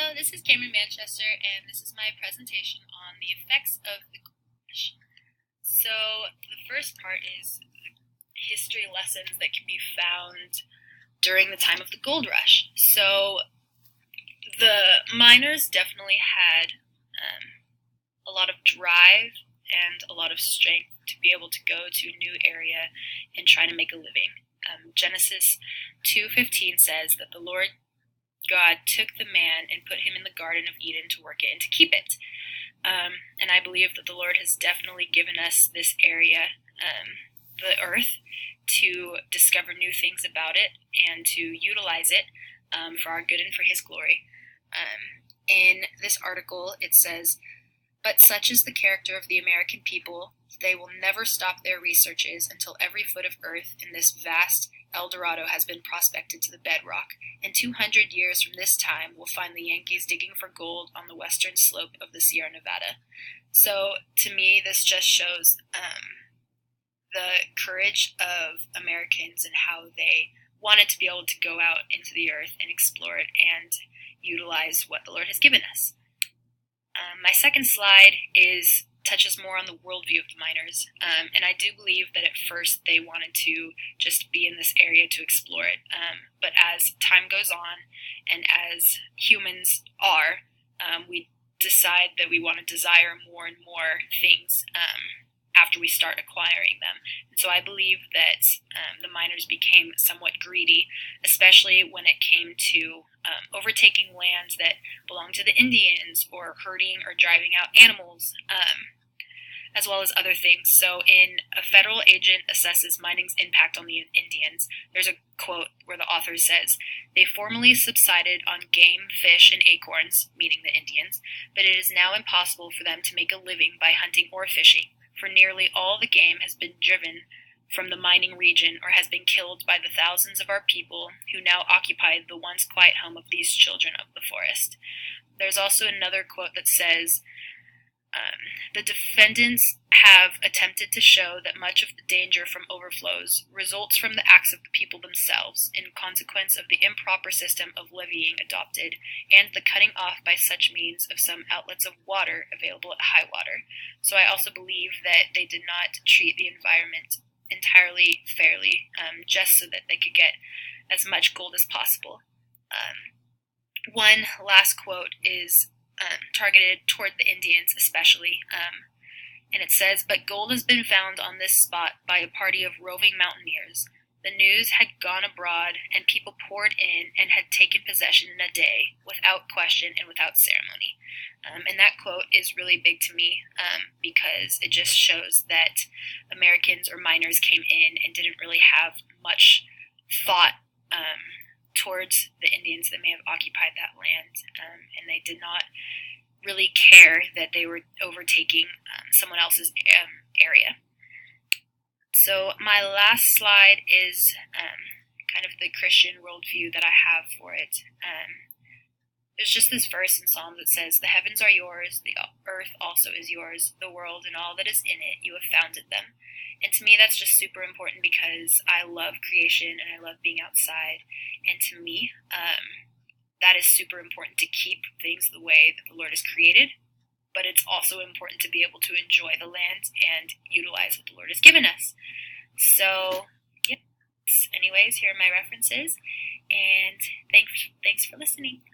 Hello, this is Cameron Manchester, and this is my presentation on the effects of the gold rush. So, the first part is the history lessons that can be found during the time of the gold rush. So, the miners definitely had a lot of drive and a lot of strength to be able to go to a new area and try to make a living. Genesis 2:15 says that the Lord God took the man and put him in the Garden of Eden to work it and to keep it. And I believe that the Lord has definitely given us this area, the earth, to discover new things about it and to utilize it for our good and for His glory. In this article, it says, "But such is the character of the American people, they will never stop their researches until every foot of earth in this vast El Dorado has been prospected to the bedrock, and 200 years from this time we'll find the Yankees digging for gold on the western slope of the Sierra Nevada." So, to me, this just shows the courage of Americans and how they wanted to be able to go out into the earth and explore it and utilize what the Lord has given us. My second slide touches more on the worldview of the miners, and I do believe that at first they wanted to just be in this area to explore it, but as time goes on and as humans are, we decide that we want to desire more and more things after we start acquiring them. And so I believe that the miners became somewhat greedy, especially when it came to overtaking lands that belonged to the Indians, or herding or driving out animals, as well as other things. So in A Federal Agent Assesses Mining's Impact on the Indians, there's a quote where the author says, "They formerly subsided on game, fish, and acorns," meaning the Indians, "but it is now impossible for them to make a living by hunting or fishing, for nearly all the game has been driven from the mining region or has been killed by the thousands of our people who now occupy the once quiet home of these children of the forest." There's also another quote that says, "The defendants have attempted to show that much of the danger from overflows results from the acts of the people themselves, in consequence of the improper system of levying adopted, and the cutting off by such means of some outlets of water available at high water." So I also believe that they did not treat the environment entirely fairly, just so that they could get as much gold as possible. One last quote is targeted toward the Indians especially, and it says, "But gold has been found on this spot by a party of roving mountaineers. The news had gone abroad, and people poured in and had taken possession in a day, without question and without ceremony." And that quote is really big to me, because it just shows that Americans or miners came in and didn't really have much thought towards the Indians that may have occupied that land, and they did not really care that they were overtaking someone else's area. So my last slide is kind of the Christian worldview that I have for it. There's just this verse in Psalms that says, "The heavens are yours, the earth also is yours, the world and all that is in it, you have founded them." And to me, that's just super important because I love creation and I love being outside. And to me, that is super important to keep things the way that the Lord has created. But it's also important to be able to enjoy the land and utilize what the Lord has given us. So, yeah. Anyways, here are my references. And thanks for listening.